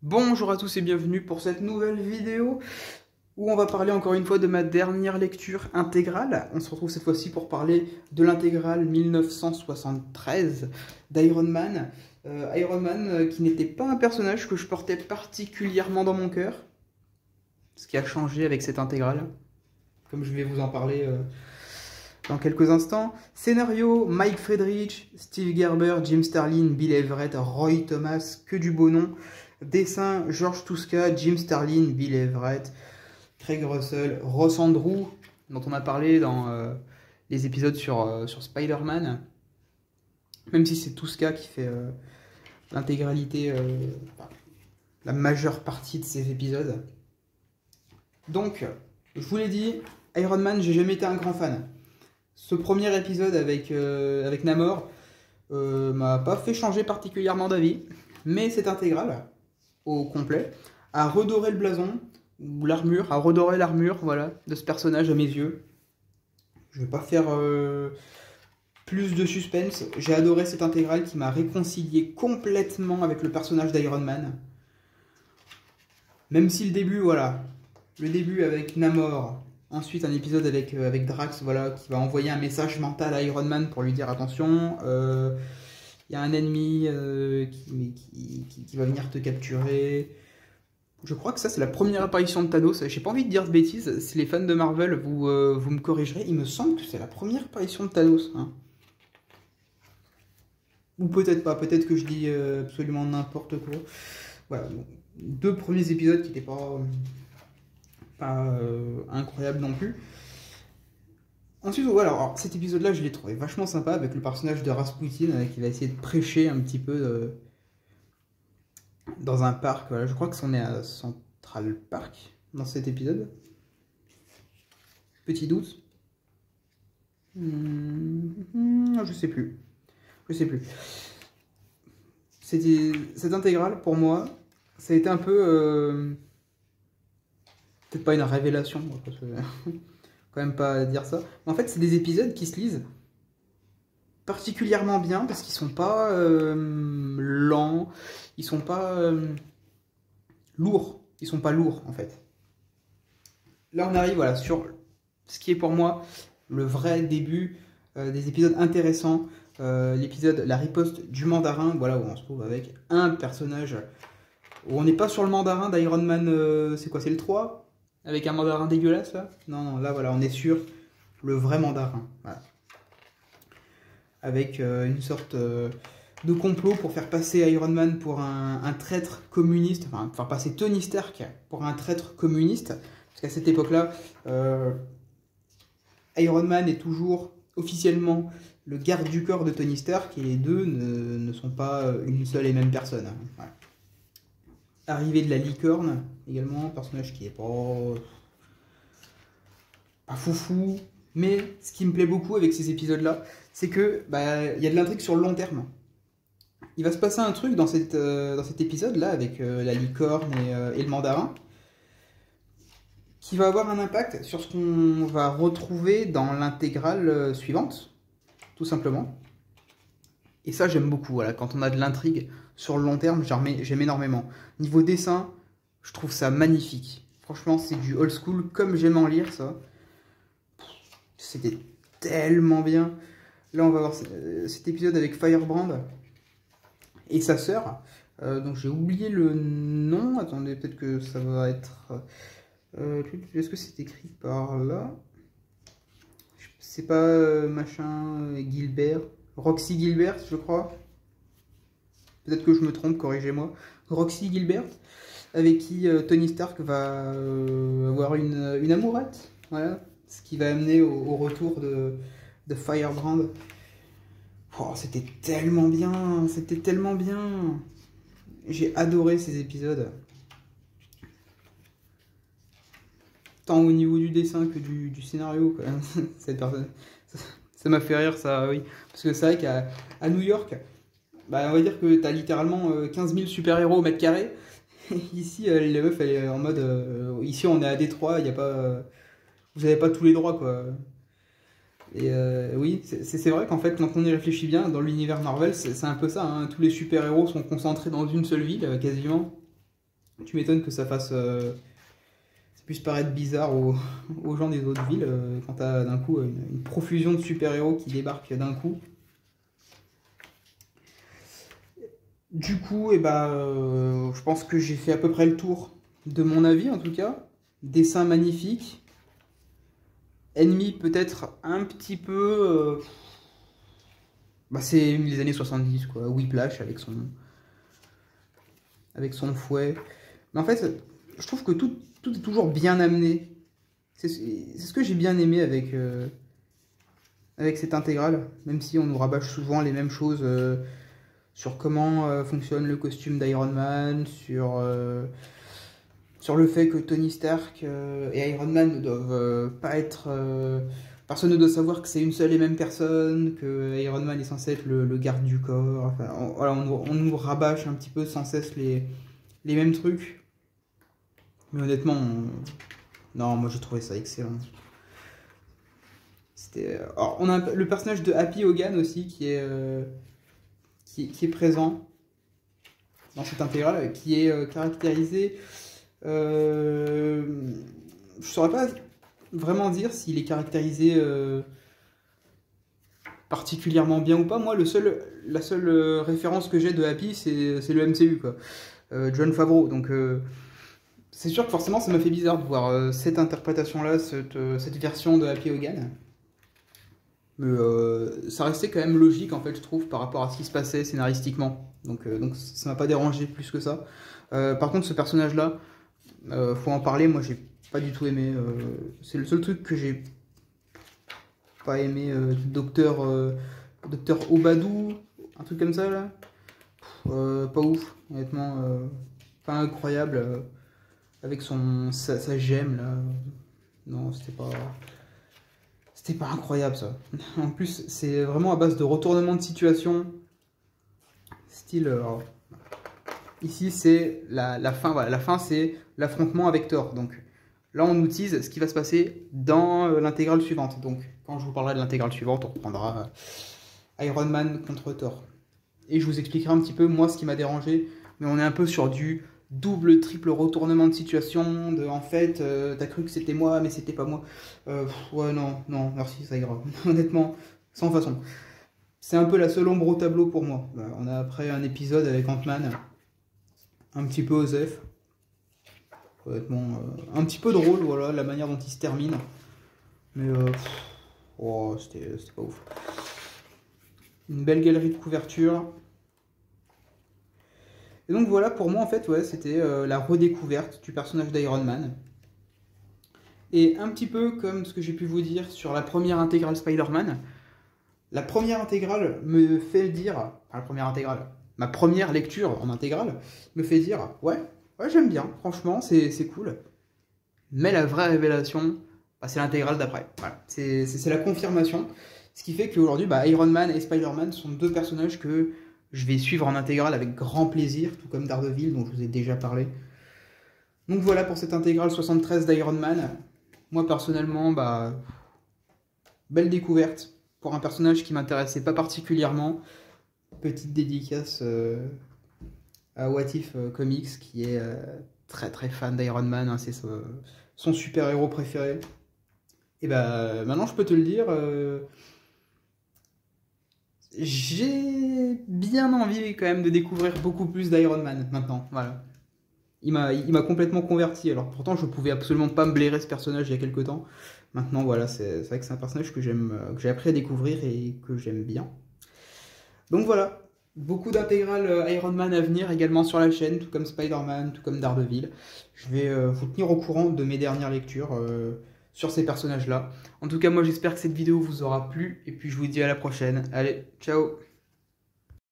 Bonjour à tous et bienvenue pour cette nouvelle vidéo où on va parler encore une fois de ma dernière lecture intégrale. On se retrouve cette fois-ci pour parler de l'intégrale 1973 d'Iron Man. Iron Man qui n'était pas un personnage que je portais particulièrement dans mon cœur. Ce qui a changé avec cette intégrale, comme je vais vous en parler dans quelques instants. Scénario, Mike Friedrich, Steve Gerber, Jim Starlin, Bill Everett, Roy Thomas, que du beau nom. Dessin, George Tuska, Jim Starlin, Bill Everett, Craig Russell, Ross Andru, dont on a parlé dans les épisodes sur Spider-Man. Même si c'est Tuska qui fait l'intégralité, la majeure partie de ces épisodes. Donc, je vous l'ai dit, Iron Man, j'ai jamais été un grand fan. Ce premier épisode avec Namor m'a pas fait changer particulièrement d'avis, mais cette intégrale au complet a redoré le blason ou l'armure, a redoré l'armure, voilà, de ce personnage à mes yeux. Je vais pas faire plus de suspense. J'ai adoré cette intégrale qui m'a réconcilié complètement avec le personnage d'Iron Man. Même si le début, voilà, le début avec Namor, ensuite un épisode avec Drax, voilà, qui va envoyer un message mental à Iron Man pour lui dire attention, il y a un ennemi qui va venir te capturer. Je crois que ça, c'est la première apparition de Thanos. J'ai pas envie de dire de bêtises. Si les fans de Marvel, vous me corrigerez. Il me semble que c'est la première apparition de Thanos. Hein. Ou peut-être pas. Peut-être que je dis absolument n'importe quoi. Voilà. Donc, deux premiers épisodes qui n'étaient pas incroyables non plus. Ensuite, voilà, alors, cet épisode-là, je l'ai trouvé vachement sympa avec le personnage de Rasputin qui va essayer de prêcher un petit peu dans un parc. Voilà, je crois que c'en est à Central Park dans cet épisode. Petit doute. Je sais plus. Je sais plus. Cette intégrale, pour moi, ça a été un peu... peut-être pas une révélation, parce que... quand même pas dire ça. Mais en fait, c'est des épisodes qui se lisent particulièrement bien parce qu'ils sont pas lents, ils sont pas lourds, ils sont pas lourds en fait. Là, on arrive voilà sur ce qui est pour moi le vrai début des épisodes intéressants. L'épisode La riposte du mandarin, voilà où on se trouve avec un personnage où on n'est pas sur le mandarin d'Iron Man, c'est quoi, c'est le 3 avec un mandarin dégueulasse là? Non, non, là voilà, on est sur le vrai mandarin. Voilà. Avec une sorte de complot pour faire passer Iron Man pour un traître communiste, enfin, faire passer Tony Stark pour un traître communiste. Parce qu'à cette époque-là, Iron Man est toujours officiellement le garde du corps de Tony Stark et les deux ne sont pas une seule et même personne. Voilà. Arrivée de la licorne, également, un personnage qui est pas foufou. Mais ce qui me plaît beaucoup avec ces épisodes-là, c'est que y a de l'intrigue sur le long terme. Il va se passer un truc dans cet épisode-là, avec la licorne et le mandarin, qui va avoir un impact sur ce qu'on va retrouver dans l'intégrale suivante, tout simplement. Et ça, j'aime beaucoup, voilà, quand on a de l'intrigue sur le long terme, j'aime énormément. Niveau dessin, je trouve ça magnifique. Franchement, c'est du old school, comme j'aime en lire, ça. C'était tellement bien. Là, on va voir cet épisode avec Firebrand et sa sœur. Donc, j'ai oublié le nom. Attendez, peut-être que ça va être... Est-ce que c'est écrit par là? C'est pas machin Gilbert. Roxy Gilbert, je crois. Peut-être que je me trompe, corrigez-moi. Roxy Gilbert, avec qui Tony Stark va avoir une amourette. Voilà. Ce qui va amener au retour de Firebrand. Oh, c'était tellement bien, c'était tellement bien. J'ai adoré ces épisodes. Tant au niveau du dessin que du scénario. Quand même. Cette personne, ça m'a fait rire, ça, oui. Parce que c'est vrai qu'à New York, on va dire que t'as littéralement 15 000 super-héros au mètre carré. Ici, la meuf, elle est en mode... ici, on est à Détroit, il n'y a pas... vous n'avez pas tous les droits, quoi. Et oui, c'est vrai qu'en fait, quand on y réfléchit bien, dans l'univers Marvel, c'est un peu ça. Hein. Tous les super-héros sont concentrés dans une seule ville, quasiment. Tu m'étonnes que ça fasse... ça puisse paraître bizarre aux gens des autres villes quand t'as d'un coup une profusion de super-héros qui débarquent d'un coup. Du coup, je pense que j'ai fait à peu près le tour de mon avis en tout cas. Dessin magnifique. Ennemi peut-être un petit peu... c'est les années 70 quoi. Whiplash avec son fouet. Mais en fait, je trouve que tout est toujours bien amené. C'est ce que j'ai bien aimé avec cette intégrale. Même si on nous rabâche souvent les mêmes choses sur comment fonctionne le costume d'Iron Man, sur le fait que Tony Stark et Iron Man ne doivent pas être... personne ne doit savoir que c'est une seule et même personne, que Iron Man est censé être le garde du corps. Enfin, on nous rabâche un petit peu sans cesse les mêmes trucs. Mais honnêtement, non, moi j'ai trouvé ça excellent. Alors, on a le personnage de Happy Hogan aussi qui est présent dans cette intégrale, qui est caractérisé... je saurais pas vraiment dire s'il est caractérisé particulièrement bien ou pas. Moi, la seule référence que j'ai de Happy, c'est le MCU, quoi. Jon Favreau. Donc, c'est sûr que forcément, ça m'a fait bizarre de voir cette interprétation-là, cette version de Happy Hogan. Mais ça restait quand même logique, en fait, je trouve, par rapport à ce qui se passait scénaristiquement. Donc ça m'a pas dérangé plus que ça. Par contre, ce personnage-là, faut en parler, moi j'ai pas du tout aimé. C'est le seul truc que j'ai pas aimé. Docteur Obadou, un truc comme ça là. Pas ouf, honnêtement. Pas incroyable. Avec sa gemme là. Non, c'était pas incroyable ça. En plus, c'est vraiment à base de retournement de situation. Style. Ici, c'est la fin. Voilà, la fin, c'est l'affrontement avec Thor. Donc là, on nous tease ce qui va se passer dans l'intégrale suivante. Donc, quand je vous parlerai de l'intégrale suivante, on reprendra Iron Man contre Thor. Et je vous expliquerai un petit peu, moi, ce qui m'a dérangé. Mais on est un peu sur du double, triple retournement de situation. En fait, t'as cru que c'était moi, mais c'était pas moi. Ouais, non, merci, ça ira. Honnêtement, sans façon. C'est un peu la seule ombre au tableau pour moi. On a après un épisode avec Ant-Man. Un petit peu osef. Honnêtement, un petit peu drôle, voilà, la manière dont il se termine. Mais, c'était pas ouf. Une belle galerie de couverture. Et donc voilà, pour moi, en fait, ouais, c'était la redécouverte du personnage d'Iron Man. Et un petit peu comme ce que j'ai pu vous dire sur la première intégrale Spider-Man, la première intégrale me fait dire... Enfin, la première intégrale... Ma première lecture en intégrale me fait dire ouais j'aime bien, franchement c'est cool. Mais la vraie révélation, c'est l'intégrale d'après. Voilà. C'est la confirmation. Ce qui fait qu'aujourd'hui, Iron Man et Spider-Man sont deux personnages que je vais suivre en intégrale avec grand plaisir, tout comme Daredevil dont je vous ai déjà parlé. Donc voilà pour cette intégrale 73 d'Iron Man. Moi personnellement, belle découverte pour un personnage qui m'intéressait pas particulièrement. Petite dédicace à What If Comics qui est très très fan d'Iron Man, hein, c'est son super-héros préféré. Et maintenant je peux te le dire, j'ai bien envie quand même de découvrir beaucoup plus d'Iron Man maintenant, voilà. Il m'a complètement converti, alors pourtant je pouvais absolument pas me blairer ce personnage il y a quelques temps. Maintenant voilà, c'est vrai que c'est un personnage que j'ai appris à découvrir et que j'aime bien. Donc voilà, beaucoup d'intégrales Iron Man à venir également sur la chaîne, tout comme Spider-Man, tout comme Daredevil. Je vais vous tenir au courant de mes dernières lectures sur ces personnages-là. En tout cas, moi j'espère que cette vidéo vous aura plu, et puis je vous dis à la prochaine. Allez, ciao!